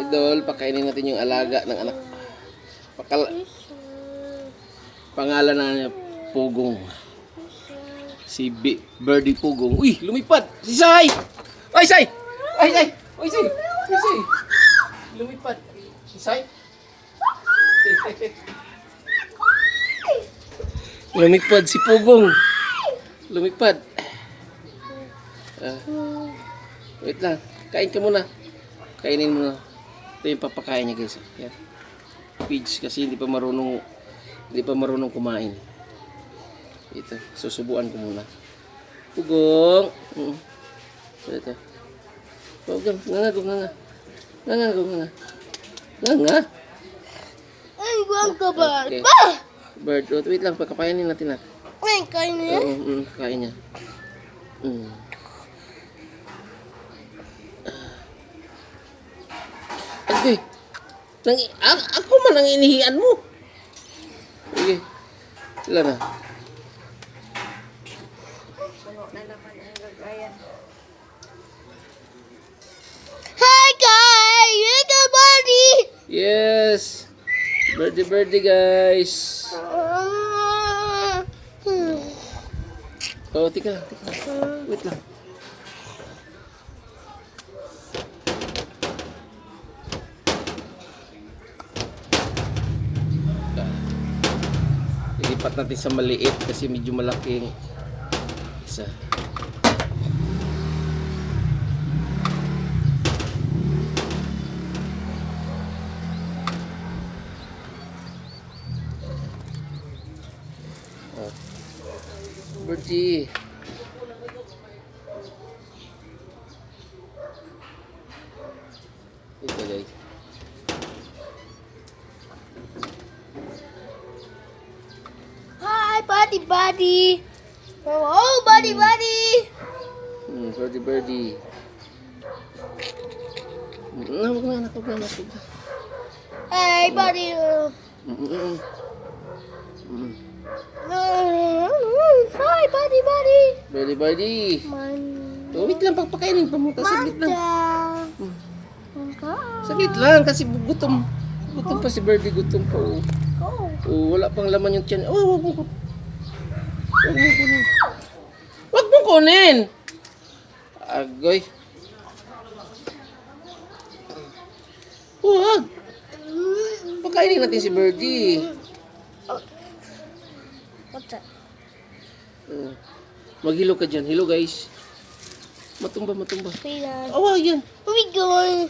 idol, pakainin natin yung alaga ng anak. Pangalan na niya, Pugong. Si Birdie Pugong. Uy, lumipad! Si Sai! Ay, Sai! Ay, Sai! Ay, Sai! Ay, Sai! Lumipad. Si Sai? Lumipad si Pugong. Lumipad. Wait lang. Kain ka muna. Kainin mo na. Ito yung papakain niya, guys. Yan. Pigs kasi hindi pa marunong kumain. Ito, susubuan ko muna. Pugong. Ito. Pugong, nganga. Nganga. Ay, buwang ka ba? Okay. Ba! Bird, wait lang, pagkapainin natin na. Ay, kain niya. Oo, kain niya. Okay. Ako man ang inihian mo. Sige. Sila na. Hi guys! Look at buddy! Yes. Birdie guys. Oh, tika lang. Wait lang. Ilipat natin sa maliit kasi medyo malaking isa. Birdie. Ito guys. Hi, buddy! Oh, buddy! Birdie. Huwag na. Hey, buddy! Hi, buddy! Birdie. Oh, wait lang, pagpakainin pa mo. Saglit lang. Saglit lang, kasi gutom. Gutom pa si Birdie, gutom pa. Oh, wala pang laman yung tiyan. Oh, wag mo kunin. Wag mo kunin! Agoy. Wag! Pakainin natin si Birdie. What's that? Maghilo ka dyan. Hello guys. Matumba. Okay lang. Oh, yan. Where we going?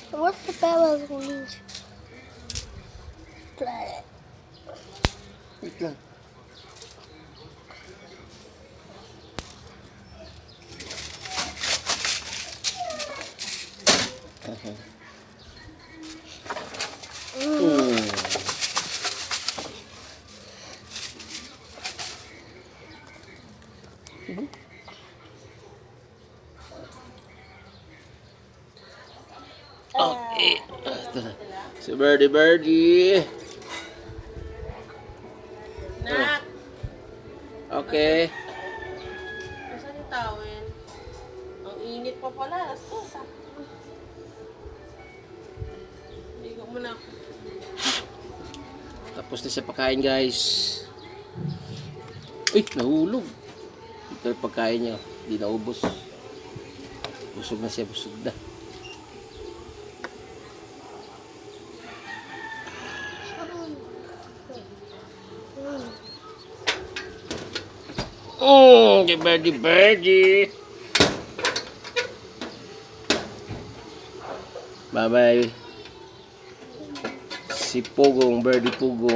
What's the power range? Wait lang. Okay. Ito na. Si Birdie. Nak! Okay. Saan yung towel? Ang init pa pala. Astos ah. Ligo mo na. Tapos na siya pakain guys. Uy, nahulog. Ito yung pagkain niya. Hindi naubos. Busog na siya, busog na. Birdie. Bye-bye. Si Pugong, Birdie Pugong.